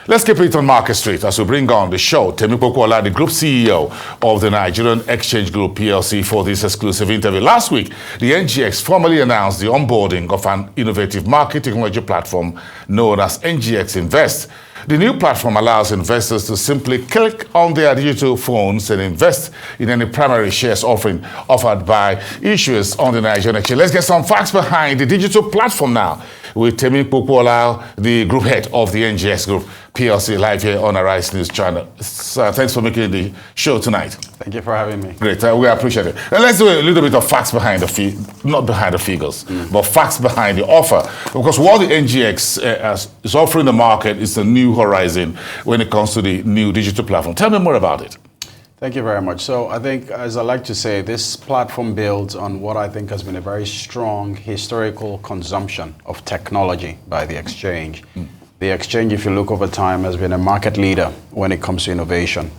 Let's keep it on Market Street as we bring on the show Popoola, the Group CEO of the Nigerian Exchange Group PLC, for this exclusive interview. Last week, the NGX formally announced the onboarding of an innovative market technology platform known as NGX Invest. The new platform allows investors to simply click on their digital phones and invest in any primary shares offering offered by issuers on the Nigerian exchange. Let's get some facts behind the digital platform now with Popoola, the group head of the NGX Group PLC, live here on Arise News Channel. Thanks for making the show tonight. Thank you for having me. Great, we appreciate it. And let's do a little bit of facts behind the not behind the figures, but facts behind the offer. Because what the NGX is offering the market is a new horizon when it comes to the new digital platform. Tell me more about it. Thank you very much. So I think, as I like to say, this platform builds on what I think has been a very strong historical consumption of technology by the exchange. The exchange, if you look over time, has been a market leader when it comes to innovation.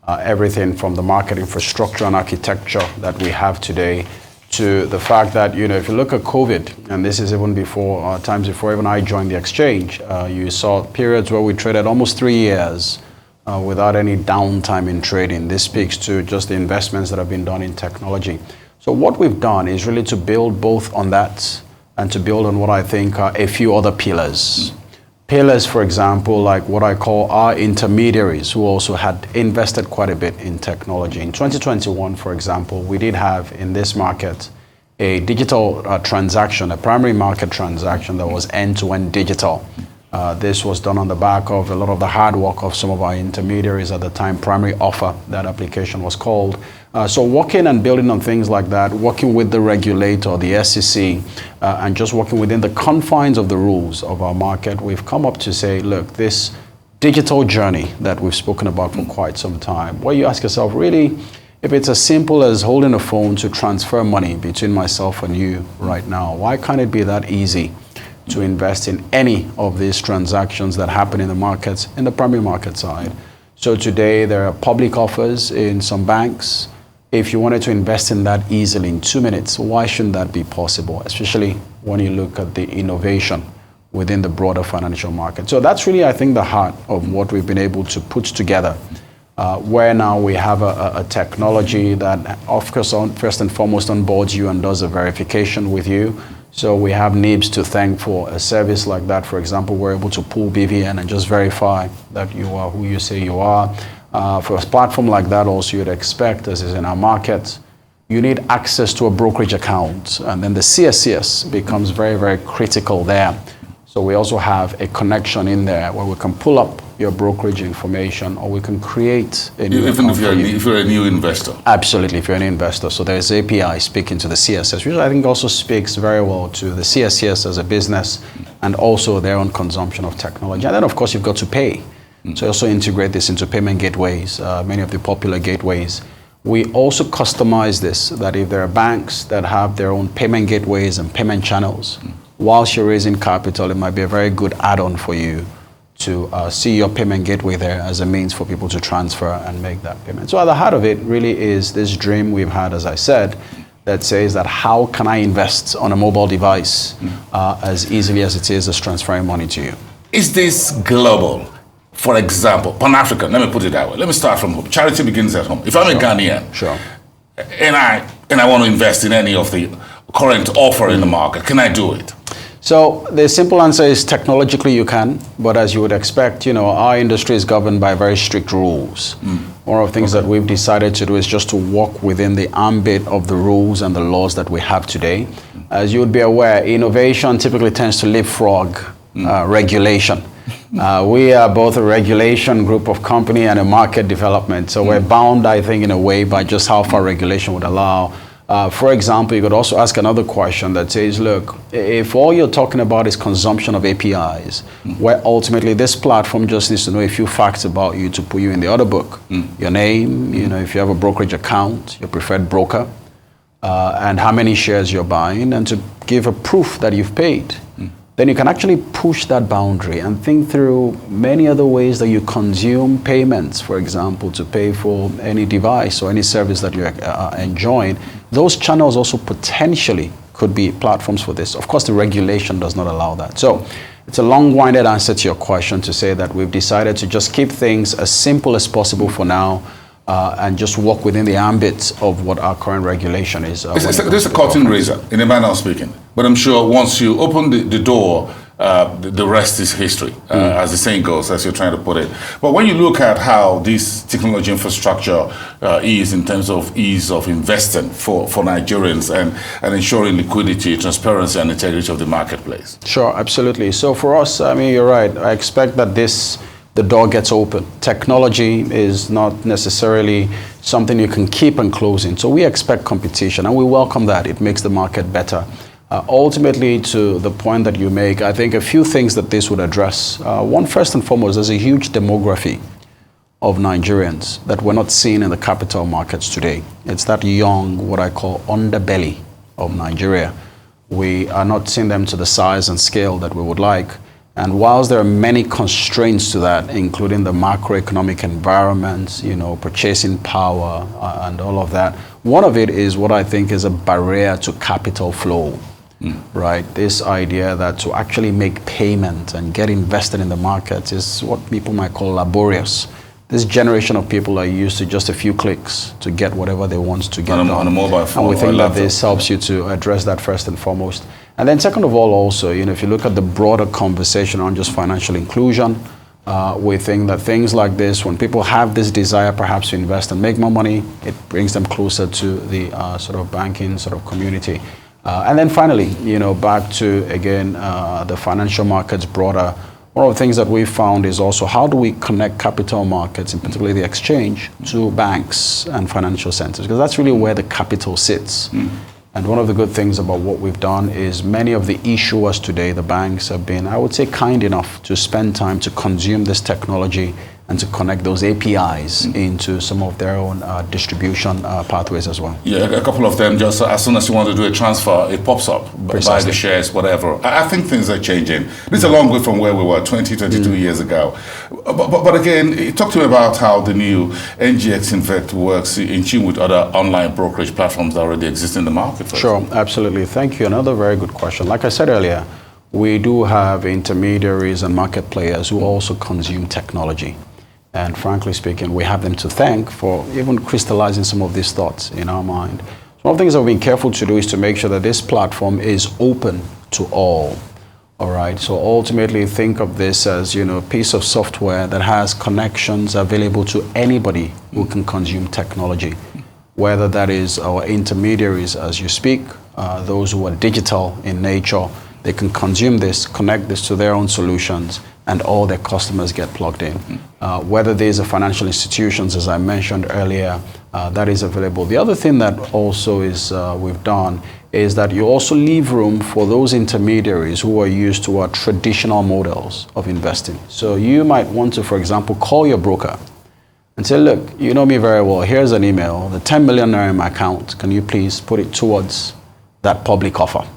Everything from the market infrastructure and architecture that we have today to the fact that, if you look at COVID, and this is even before, times before even I joined the exchange, you saw periods where we traded almost 3 years without any downtime in trading. This speaks to just the investments that have been done in technology. So what we've done is really to build both on that and to build on what I think are a few other pillars. Pillars, for example, like what I call our intermediaries, who also had invested quite a bit in technology. In 2021, for example, we did have in this market a digital transaction, a primary market transaction that was end-to-end digital. This was done on the back of a lot of the hard work of some of our intermediaries at the time. Primary Offer, that application was called. So working and building on things like that, working with the regulator, the SEC, and just working within the confines of the rules of our market, we've come up to say, look, this digital journey that we've spoken about for quite some time, where you ask yourself, really, if it's as simple as holding a phone to transfer money between myself and you right now, why can't it be that easy to invest in any of these transactions that happen in the markets, in the primary market side? So today there are public offers in some banks. If you wanted to invest in that easily in 2 minutes, why shouldn't that be possible? Especially when you look at the innovation within the broader financial market. So that's really, I think, the heart of what we've been able to put together, where now we have a technology that, of course, first and foremost onboards you and does a verification with you. So we have NIBS to thank for a service like that. For example, we're able to pull BVN and just verify that you are who you say you are. For a platform like that, also you'd expect, as is in our market, you need access to a brokerage account. And then the CSCS becomes very, very critical there. So we also have a connection in there where we can pull up your brokerage information, or we can create a new Even if you're a new investor? Absolutely, if you're an investor. So there's API speaking to the CSS, which I think also speaks very well to the CSCS as a business and also their own consumption of technology. And then, of course, you've got to pay. So also integrate this into payment gateways, many of the popular gateways. We also customize this, that if there are banks that have their own payment gateways and payment channels, whilst you're raising capital, it might be a very good add-on for you to see your payment gateway there as a means for people to transfer and make that payment. So at the heart of it really is this dream we've had, as I said, that says that how can I invest on a mobile device as easily as it is as transferring money to you. Is this global? For example, Pan-African, let me put it that way. Let me start from home. Charity begins at home. If I'm a Ghanaian, and I want to invest in any of the current offer in the market, can I do it? So the simple answer is technologically you can, but as you would expect, our industry is governed by very strict rules. One of the things that we've decided to do is just to walk within the ambit of the rules and the laws that we have today. As you would be aware, innovation typically tends to leapfrog regulation. We are both a regulation group of company and a market development. So we're bound, I think, in a way by just how far regulation would allow. For example, you could also ask another question that says, look, if all you're talking about is consumption of APIs, where ultimately this platform just needs to know a few facts about you to put you in the order book, your name, if you have a brokerage account, your preferred broker, and how many shares you're buying, and to give a proof that you've paid. Then you can actually push that boundary and think through many other ways that you consume payments, for example, to pay for any device or any service that you're enjoying. Those channels also potentially could be platforms for this. Of course, the regulation does not allow that. So it's a long-winded answer to your question to say that we've decided to just keep things as simple as possible for now, and just work within the ambit of what our current regulation is. This is a curtain raiser, in a manner of speaking. But I'm sure once you open the door, the rest is history, as the saying goes, as you're trying to put it. But when you look at how this technology infrastructure is in terms of ease of investing for Nigerians and ensuring liquidity, transparency, and integrity of the marketplace. Sure, absolutely. So for us, I mean, you're right. I expect that the door gets open. Technology is not necessarily something you can keep and close in. So we expect competition, and we welcome that. It makes the market better. Ultimately, to the point that you make, I think a few things that this would address. One, first and foremost, there's a huge demography of Nigerians that we're not seeing in the capital markets today. It's that young, what I call underbelly of Nigeria. We are not seeing them to the size and scale that we would like. And whilst there are many constraints to that, including the macroeconomic environment, purchasing power, and all of that, one of it is what I think is a barrier to capital flow, right? This idea that to actually make payment and get invested in the market is what people might call laborious. This generation of people are used to just a few clicks to get whatever they want to get on a mobile phone. And we think that this helps you to address that first and foremost. And then second of all, also, if you look at the broader conversation on just financial inclusion, we think that things like this, when people have this desire perhaps to invest and make more money, it brings them closer to the sort of banking sort of community. And then finally, back to, again, the financial markets broader. One of the things that we found is also how do we connect capital markets, and particularly the exchange, to banks and financial centers, because that's really where the capital sits. And one of the good things about what we've done is many of the issuers today, the banks, have been, I would say, kind enough to spend time to consume this technology and to connect those APIs into some of their own distribution pathways as well. Yeah, a couple of them, just as soon as you want to do a transfer, it pops up, buy the shares, whatever. I think things are changing. This is a long way from where we were 22 years ago. But again, talk to me about how the new NGX Invest works in tune with other online brokerage platforms that already exist in the market. Sure, absolutely. Thank you. Another very good question. Like I said earlier, we do have intermediaries and market players who also consume technology. And frankly speaking, we have them to thank for even crystallizing some of these thoughts in our mind. One of the things that we've been careful to do is to make sure that this platform is open to all. All right. So ultimately, think of this as, a piece of software that has connections available to anybody who can consume technology, whether that is our intermediaries as you speak, those who are digital in nature. They can consume this, connect this to their own solutions, and all their customers get plugged in. Whether these are financial institutions, as I mentioned earlier, that is available. The other thing that also is we've done is that you also leave room for those intermediaries who are used to our traditional models of investing. So you might want to, for example, call your broker and say, look, you know me very well. Here's an email, the 10 million naira in my account. Can you please put it towards that public offer?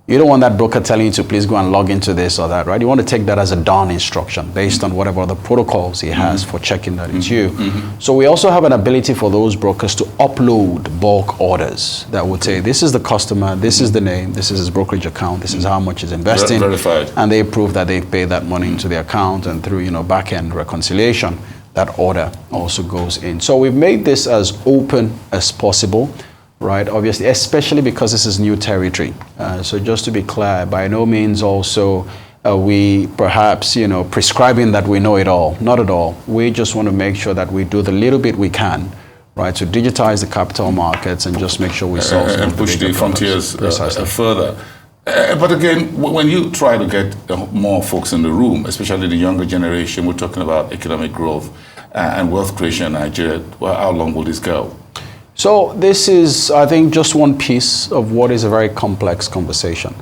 You don't want that broker telling you to please go and log into this or that, right? You want to take that as a done instruction based on whatever other protocols he has for checking that it's you. So we also have an ability for those brokers to upload bulk orders that would say, this is the customer, this is the name, this is his brokerage account, this is how much he's investing. Verified. And they prove that they've paid that money into the account, and through, back-end reconciliation, that order also goes in. So we've made this as open as possible. Right, obviously, especially because this is new territory. So just to be clear, by no means also we perhaps, prescribing that we know it all. Not at all. We just want to make sure that we do the little bit we can, right, to digitize the capital markets and just make sure we solve some and of push the frontiers further. But again, when you try to get more folks in the room, especially the younger generation, we're talking about economic growth and wealth creation in Nigeria. Well, how long will this go? So this is, I think, just one piece of what is a very complex conversation.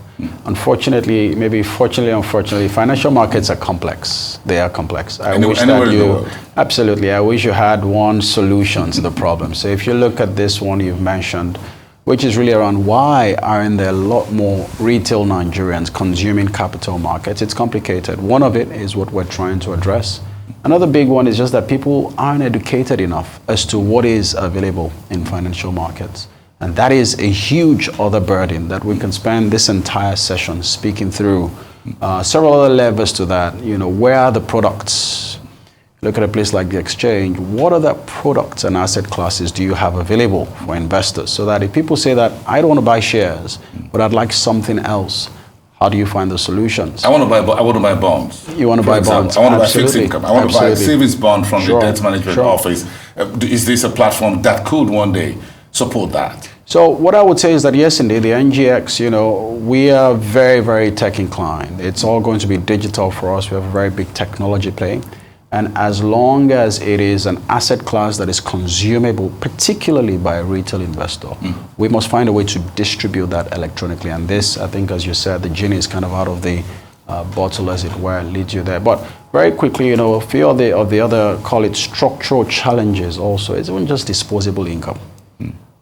Unfortunately, maybe fortunately, unfortunately, financial markets are complex. They are complex. I wish that you, absolutely, I wish you had one solution to the problem. So if you look at this one you've mentioned, which is really around why aren't there a lot more retail Nigerians consuming capital markets, it's complicated. One of it is what we're trying to address. Another big one is just that people aren't educated enough as to what is available in financial markets. And that is a huge other burden that we can spend this entire session speaking through. Several other levers to that. Where are the products? Look at a place like the exchange. What other products and asset classes do you have available for investors? So that if people say that, I don't want to buy shares, but I'd like something else, how do you find the solutions? I want to buy bonds. You want to buy bonds? I want to buy fixed income. I want to buy a savings bond from the debt management office. Is this a platform that could one day support that? So what I would say is that yes, indeed, the NGX, we are very, very tech inclined. It's all going to be digital for us. We have a very big technology play. And as long as it is an asset class that is consumable, particularly by a retail investor, we must find a way to distribute that electronically. And this, I think, as you said, the genie is kind of out of the bottle, as it were, leads you there. But very quickly, a few of the other, call it structural challenges also. It's even just disposable income.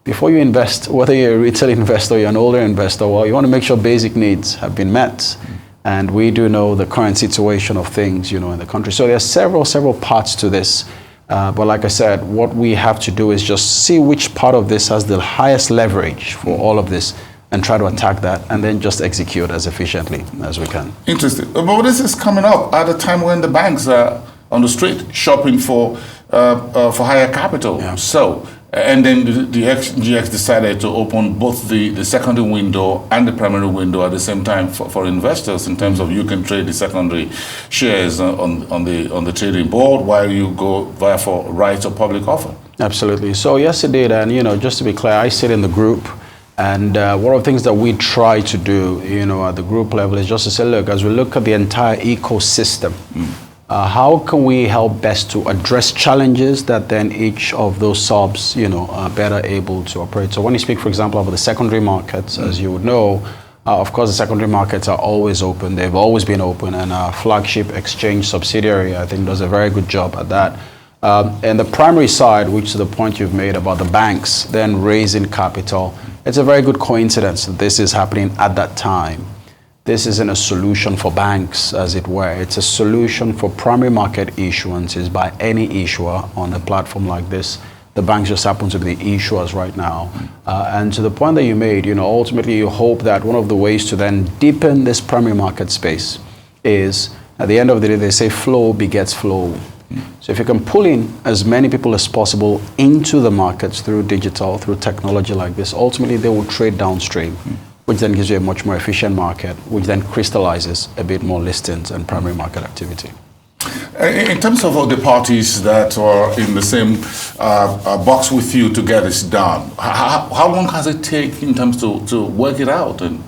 Before you invest, whether you're a retail investor or you're an older investor, well, you want to make sure basic needs have been met. And we do know the current situation of things, in the country. So there are several parts to this. But like I said, what we have to do is just see which part of this has the highest leverage for all of this and try to attack that and then just execute as efficiently as we can. Interesting. But this is coming up at a time when the banks are on the street shopping for higher capital. Yeah. So, and then the NGX decided to open both the secondary window and the primary window at the same time for investors, in terms of you can trade the secondary shares on the trading board while you go via for rights of public offer. Absolutely. So yes, it did. And just to be clear, I sit in the group. And one of the things that we try to do, at the group level is just to say, look, as we look at the entire ecosystem, how can we help best to address challenges that then each of those subs, are better able to operate? So when you speak, for example, about the secondary markets, as you would know, of course, the secondary markets are always open. They've always been open. And our flagship exchange subsidiary, I think, does a very good job at that. And the primary side, which to the point you've made about the banks then raising capital, it's a very good coincidence that this is happening at that time. This isn't a solution for banks, as it were. It's a solution for primary market issuances by any issuer on a platform like this. The banks just happen to be the issuers right now. And to the point that you made, ultimately you hope that one of the ways to then deepen this primary market space is, at the end of the day, they say flow begets flow. So if you can pull in as many people as possible into the markets through digital, through technology like this, ultimately they will trade downstream, which then gives you a much more efficient market, which then crystallizes a bit more listings and primary market activity. In terms of all the parties that are in the same box with you to get this done, how long has it taken in terms to work it out, and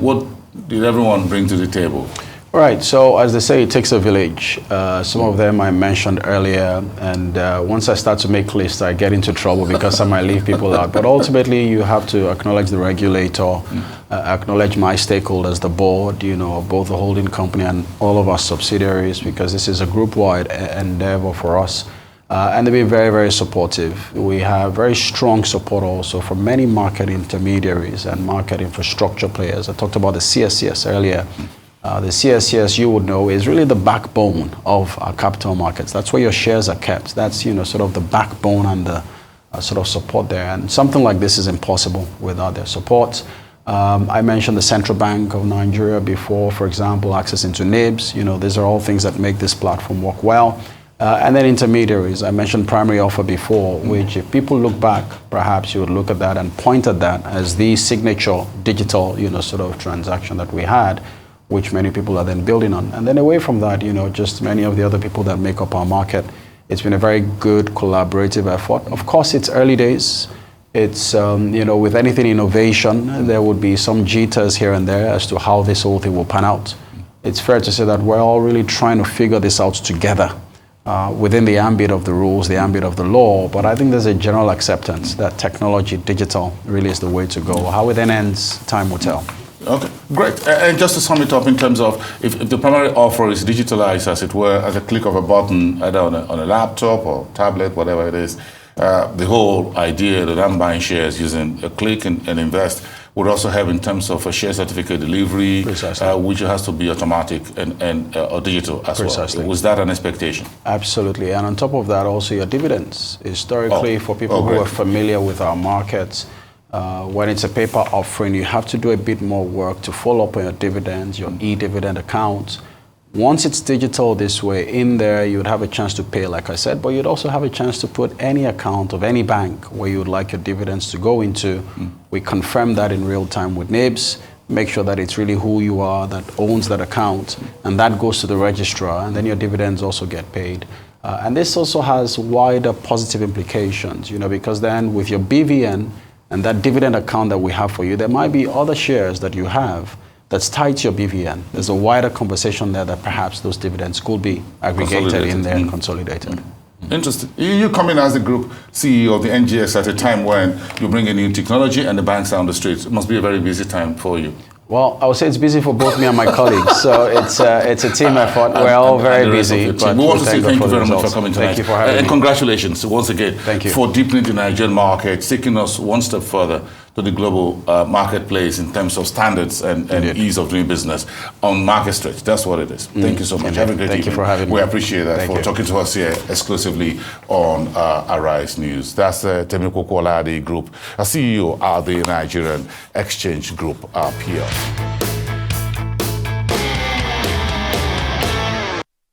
what did everyone bring to the table? All right, so as they say, it takes a village. Some of them I mentioned earlier, and once I start to make lists, I get into trouble because I might leave people out. But ultimately, you have to acknowledge the regulator, acknowledge my stakeholders, the board, both the holding company and all of our subsidiaries, because this is a group-wide endeavor for us. And they've been very, very supportive. We have very strong support also from many market intermediaries and market infrastructure players. I talked about the CSCS earlier. The CSCS, you would know, is really the backbone of our capital markets. That's where your shares are kept. That's, sort of the backbone and the sort of support there. And something like this is impossible without their support. I mentioned the Central Bank of Nigeria before, for example, access into NIBs. These are all things that make this platform work well. And then intermediaries. I mentioned primary offer before, which if people look back, perhaps you would look at that and point at that as the signature digital, sort of transaction that we had, which many people are then building on. And then away from that, just many of the other people that make up our market, it's been a very good collaborative effort. Of course, it's early days. It's, with anything innovation, there would be some jitters here and there as to how this whole thing will pan out. It's fair to say that we're all really trying to figure this out together within the ambit of the rules, the ambit of the law. But I think there's a general acceptance that technology, digital, really is the way to go. How it then ends, time will tell. Okay, great. And just to sum it up in terms of if the primary offer is digitalized, as it were, at a click of a button, either on a laptop or tablet, whatever it is, the whole idea that I'm buying shares using a click and invest would also have in terms of a share certificate delivery, which has to be automatic and or digital as well. Was that an expectation? Absolutely. And on top of that, also your dividends. Historically, for people who are familiar with our markets, When it's a paper offering, you have to do a bit more work to follow up on your dividends, your e-dividend account. Once it's digital this way, in there you would have a chance to pay, like I said, but you'd also have a chance to put any account of any bank where you would like your dividends to go into. We confirm that in real time with NIBS, make sure that it's really who you are that owns that account, and that goes to the registrar, and then your dividends also get paid. And this also has wider positive implications, because then with your BVN and that dividend account that we have for you, there might be other shares that you have that's tied to your BVN. There's a wider conversation there that perhaps those dividends could be aggregated in there and consolidated. Interesting. You come in as the group CEO of the NGX at a time when you bring in new technology and the banks are on the streets. It must be a very busy time for you. Well, I would say it's busy for both me and my colleagues. So it's a team effort. We're all very busy. But we want to say thank you very much for coming tonight. Thank you for having me. And congratulations once again Thank you. for deepening the Nigerian market, taking us one step further to the global marketplace in terms of standards and ease of doing business on market stretch. That's what it is. Thank you so much. Have a great evening. Thank you for having me. We appreciate that Thank for you. talking to us here exclusively on Arise News. That's Temikwo Kwolade Group, a CEO of the Nigerian Exchange Group PLC.